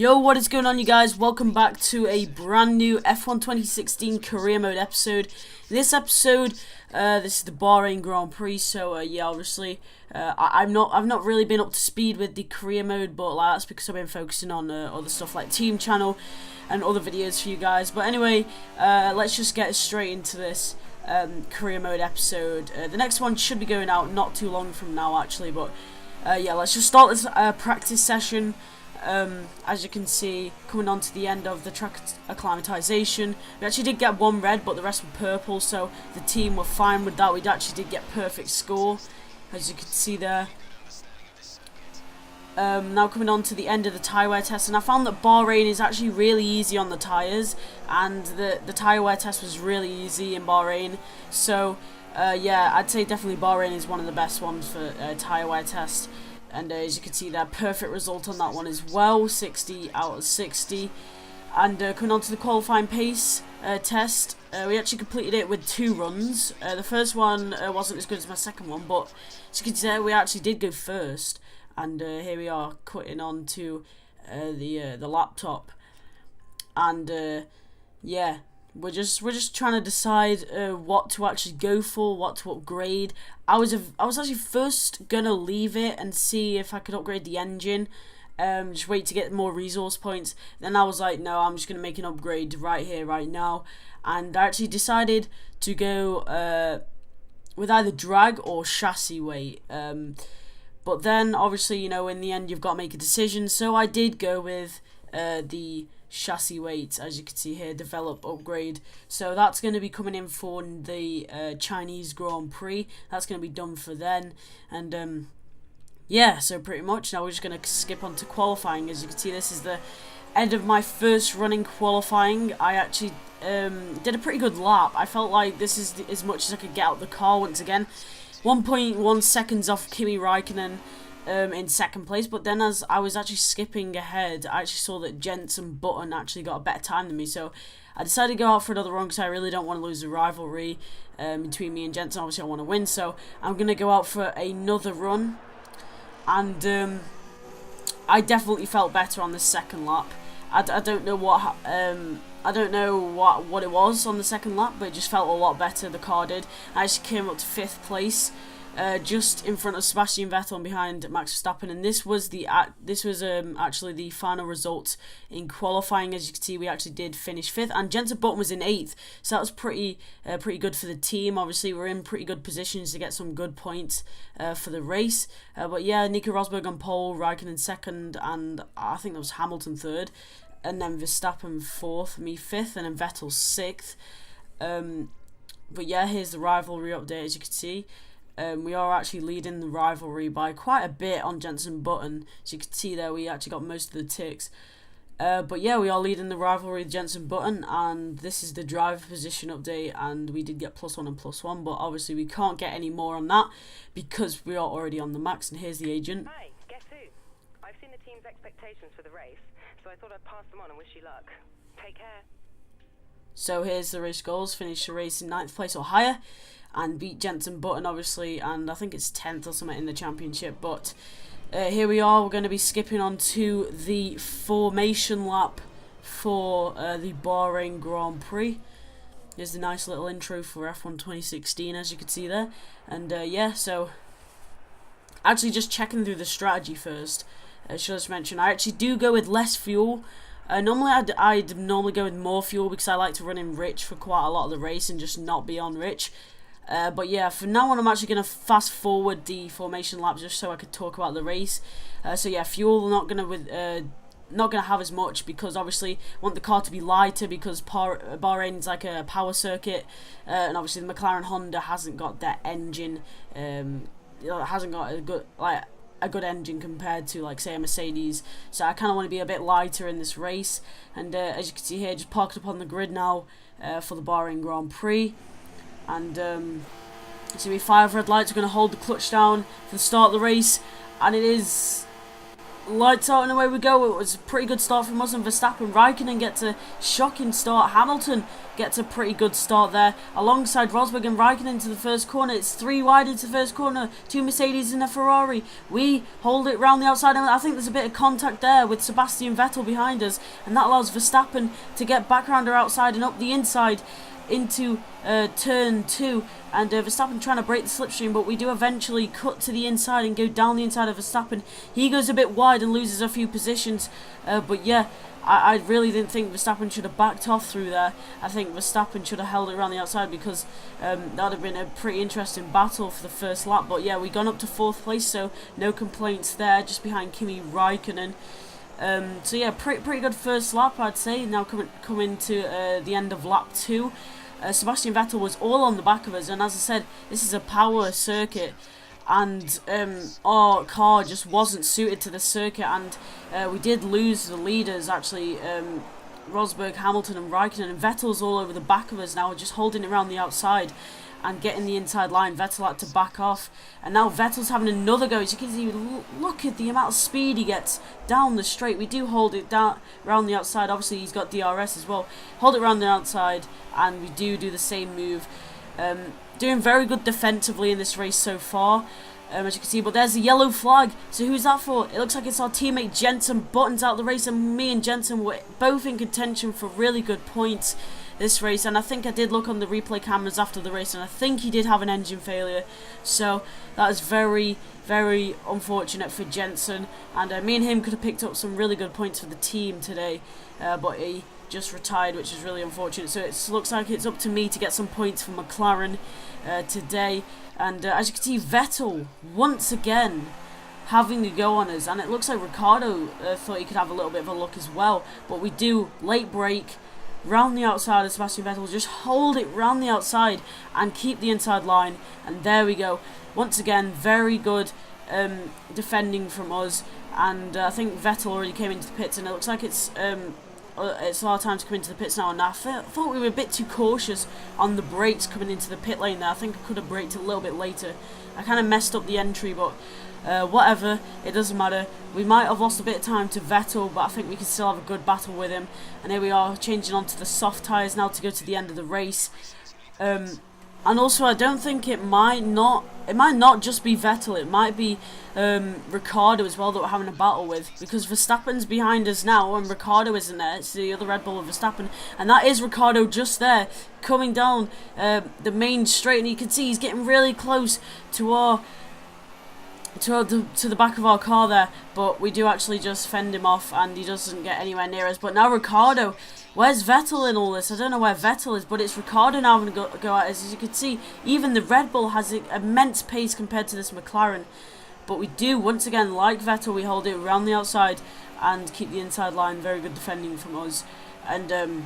Yo, what is going on, you guys? Welcome back to a brand new F1 2016 career mode episode. In this episode, this is the Bahrain Grand Prix. So yeah, obviously, I've not really been up to speed with the career mode, but that's because I've been focusing on other stuff like Team Channel and other videos for you guys. But anyway, let's just get straight into this career mode episode. The next one should be going out not too long from now, actually. But yeah, let's just start this practice session. As you can see, coming on to the end of the track acclimatization, we actually did get one red, but the rest were purple, so the team were fine with that. We actually did get perfect score, as you can see there. Now coming on to the end of the tyre wear test, and I found that Bahrain is actually really easy on the tyres, and the tyre wear test was really easy in Bahrain. So yeah, I'd say definitely Bahrain is one of the best ones for tyre wear test. And as you can see there, perfect result on that one as well, 60 out of 60. And coming on to the qualifying pace test, we actually completed it with 2 runs. The first one wasn't as good as my second one, but as you can see there, we actually did go first. And here we are, cutting on to the laptop. And yeah, we're just trying to decide what to actually go for, what to upgrade. I was actually first gonna leave it and see if I could upgrade the engine, just wait to get more resource points. Then I was like, no, I'm just gonna make an upgrade right here, right now. And I actually decided to go with either drag or chassis weight. But then obviously, you know, in the end you've got to make a decision. So I did go with the chassis weight, as you can see here, develop upgrade. So that's going to be coming in for the Chinese Grand Prix. That's going to be done for then. And yeah, so pretty much now we're just going to skip on to qualifying. As you can see, this is the end of my first running qualifying. I actually did a pretty good lap. I felt like this is as much as I could get out of the car once again. 1.1 seconds off Kimi Raikkonen in second place, but then as I was actually skipping ahead, I actually saw that Jenson Button actually got a better time than me, so I decided to go out for another run because I really don't want to lose the rivalry between me and Jenson. Obviously I want to win, so I'm going to go out for another run. And I definitely felt better on the second lap. I don't know what what it was on the second lap, but it just felt a lot better, the car did. I actually came up to 5th place, just in front of Sebastian Vettel and behind Max Verstappen, and this was actually the final result in qualifying. As you can see, we actually did finish 5th, and Jenson Button was in 8th, so that was pretty good for the team. Obviously, we're in pretty good positions to get some good points for the race. But yeah, Nico Rosberg on pole, Raikkonen 2nd, and I think that was Hamilton 3rd. And then Verstappen 4th, me 5th, and then Vettel 6th. But yeah, here's the rivalry update, as you can see. We are actually leading the rivalry by quite a bit on Jenson Button. As you can see there, we actually got most of the ticks. But yeah, we are leading the rivalry with Jenson Button, and this is the driver position update, and we did get +1 and +1, but obviously we can't get any more on that because we are already on the max. And here's the agent. Hi, guess who? I've seen the team's expectations for the race, so I thought I'd pass them on and wish you luck. Take care. So here's the race goals. Finish the race in 9th place or higher and beat Jenson Button, obviously, and I think it's 10th or something in the championship. But here we are. We're going to be skipping on to the formation lap for the Bahrain Grand Prix. Here's the nice little intro for F1 2016, as you can see there. And yeah, so actually just checking through the strategy first. Should I just mention, I actually do go with less fuel. Normally I'd normally go with more fuel because I like to run in rich for quite a lot of the race and just not be on rich. But yeah, from now on I'm actually going to fast forward the formation laps just so I could talk about the race. So yeah, fuel not going to have as much because obviously I want the car to be lighter because Bahrain is like a power circuit, and obviously the McLaren Honda hasn't got that engine. It hasn't got a good engine compared to, like, say, a Mercedes. So I kind of want to be a bit lighter in this race. And as you can see here, just parked up on the grid now for the Bahrain Grand Prix. And so we 5 red lights. We're going to hold the clutch down for the start of the race. And it is lights out and away we go. It was a pretty good start from us, and Verstappen. Raikkonen gets a shocking start. Hamilton gets a pretty good start there alongside Rosberg and Raikkonen into the first corner. It's 3 wide into the first corner, 2 Mercedes and a Ferrari. We hold it round the outside, and I think there's a bit of contact there with Sebastian Vettel behind us, and that allows Verstappen to get back round our outside and up the inside into turn 2, and Verstappen trying to break the slipstream, but we do eventually cut to the inside and go down the inside of Verstappen. He goes a bit wide and loses a few positions, but yeah, I really didn't think Verstappen should have backed off through there. I think Verstappen should have held it around the outside, because that would have been a pretty interesting battle for the first lap. But yeah, we gone up to 4th place, so no complaints there, just behind Kimi Raikkonen. So yeah, pretty good first lap, I'd say. Now coming to the end of lap 2, Sebastian Vettel was all on the back of us, and as I said, this is a power circuit, and our car just wasn't suited to the circuit, and we did lose the leaders actually. Rosberg, Hamilton and Raikkonen, and Vettel's all over the back of us now, just holding it around the outside and getting the inside line. Vettel had to back off, and now Vettel's having another go. As you can see, look at the amount of speed he gets down the straight. We do hold it down around the outside. Obviously he's got DRS as well. Hold it around the outside, and we do the same move. Doing very good defensively in this race so far, as you can see, but there's a yellow flag. So who's that for? It looks like it's our teammate Jensen. Buttons out the race, and me and Jensen were both in contention for really good points this race, and I think I did look on the replay cameras after the race, and I think he did have an engine failure, so that is very, very unfortunate for Jensen, and me and him could have picked up some really good points for the team today, but he just retired, which is really unfortunate. So it looks like it's up to me to get some points for McLaren today, and as you can see, Vettel once again having a go on us, and it looks like Ricciardo thought he could have a little bit of a look as well, but we do late break round the outside of Sebastian Vettel, just hold it round the outside and keep the inside line, and there we go. Once again, very good defending from us, and I think Vettel already came into the pits, and it looks like it's our time to come into the pits now, and I thought we were a bit too cautious on the brakes coming into the pit lane there. I think I could have braked a little bit later. I kind of messed up the entry, but whatever, it doesn't matter. We might have lost a bit of time to Vettel, but I think we can still have a good battle with him. And here we are, changing onto the soft tyres now to go to the end of the race. And also, I don't think it might not just be Vettel. It might be Ricciardo as well that we're having a battle with, because Verstappen's behind us now and Ricciardo isn't there. It's the other Red Bull of Verstappen, and that is Ricciardo just there coming down the main straight, and you can see he's getting really close to the back of our car there, but we do actually just fend him off, and he doesn't get anywhere near us. But now Ricciardo, where's Vettel in all this? I don't know where Vettel is, but it's Ricciardo now going to go at us. As you can see, even the Red Bull has an immense pace compared to this McLaren, but we do, once again, like Vettel, we hold it around the outside and keep the inside line. Very good defending from us, and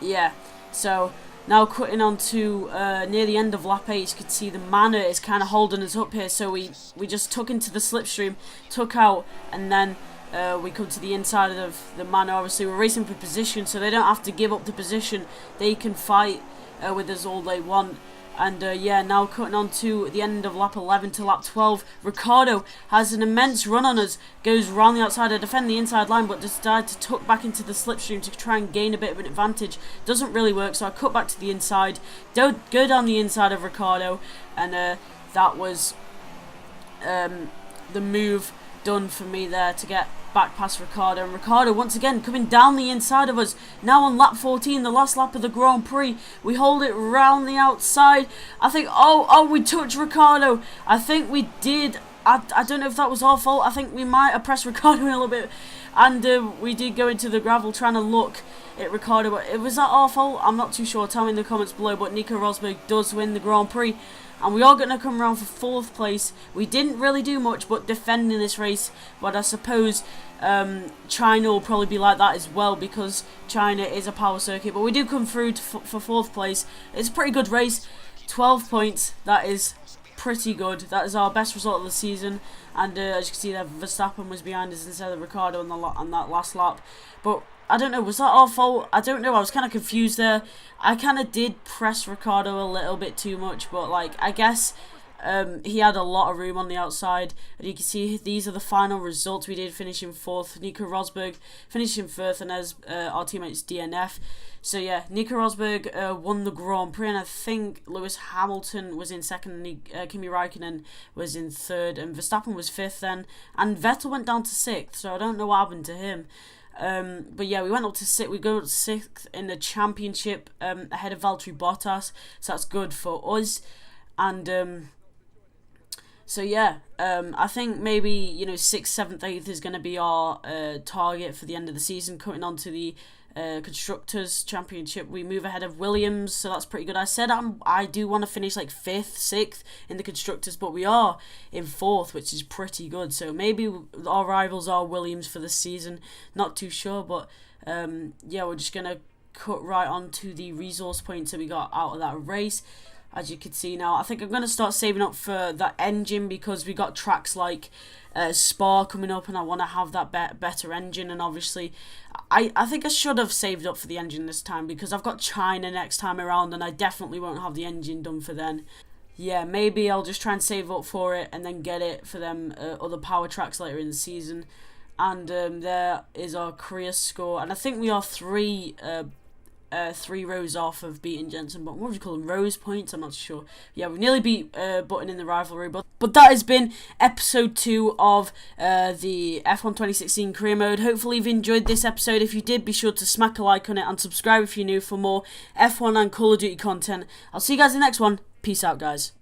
yeah, so now cutting on to near the end of lap 8, you can see the manor is kind of holding us up here, so we just took into the slipstream, took out, and then we come to the inside of the manor. Obviously we're racing for position, so they don't have to give up the position. They can fight with us all they want. And yeah, now cutting on to the end of lap 11 to lap 12, Ricciardo has an immense run on us, goes round the outside to defend the inside line, but decided to tuck back into the slipstream to try and gain a bit of an advantage. Doesn't really work, so I cut back to the inside, go down the inside of Ricciardo, and that was the move done for me there to get back past Ricciardo. And Ricciardo once again coming down the inside of us. Now on lap 14, the last lap of the Grand Prix, we hold it round the outside. I think, oh, we touched Ricciardo. I think we did. I don't know if that was our fault. I think we might have pressed Ricciardo in a little bit, and we did go into the gravel trying to look at Ricciardo. But was that our fault? I'm not too sure. Tell me in the comments below. But Nico Rosberg does win the Grand Prix, and we are going to come around for 4th place. We didn't really do much but defending this race, but I suppose China will probably be like that as well, because China is a power circuit. But we do come through for 4th place. It's a pretty good race. 12 points, that is pretty good. That is our best result of the season, and as you can see there, Verstappen was behind us instead of Ricciardo on that last lap. But I don't know, was that our fault? I don't know, I was kind of confused there. I kind of did press Ricciardo a little bit too much, but like, I guess he had a lot of room on the outside, and you can see these are the final results. We did finish in 4th. Nico Rosberg finished in 3rd, and as our teammates DNF. So yeah, Nico Rosberg won the Grand Prix, and I think Lewis Hamilton was in 2nd, and Kimi Raikkonen was in 3rd, and Verstappen was 5th then, and Vettel went down to 6th, so I don't know what happened to him. But yeah, we went up to 6th. We go up to 6th in the championship, ahead of Valtteri Bottas, so that's good for us. And so yeah, I think maybe 6th, 7th, 8th is going to be our target for the end of the season. Cutting on to the Constructors Championship, we move ahead of Williams, so that's pretty good. I said I do want to finish like 5th, 6th in the Constructors, but we are in 4th, which is pretty good. So maybe our rivals are Williams for this season. Not too sure, but yeah, we're just gonna cut right on to the resource points that we got out of that race. As you can see now, I think I'm going to start saving up for that engine, because we got tracks like Spa coming up, and I want to have that better engine. And obviously, I think I should have saved up for the engine this time, because I've got China next time around, and I definitely won't have the engine done for then. Yeah, maybe I'll just try and save up for it, and then get it for them other power tracks later in the season. And there is our career score, and I think we are 3 rows off of beating Jensen, but what would you call them? Rose points? I'm not sure. Yeah, we nearly beat Button in the rivalry, but that has been episode 2 of the F1 2016 career mode. Hopefully you've enjoyed this episode. If you did, be sure to smack a like on it and subscribe if you're new for more F1 and Call of Duty content. I'll see you guys in the next one. Peace out, guys.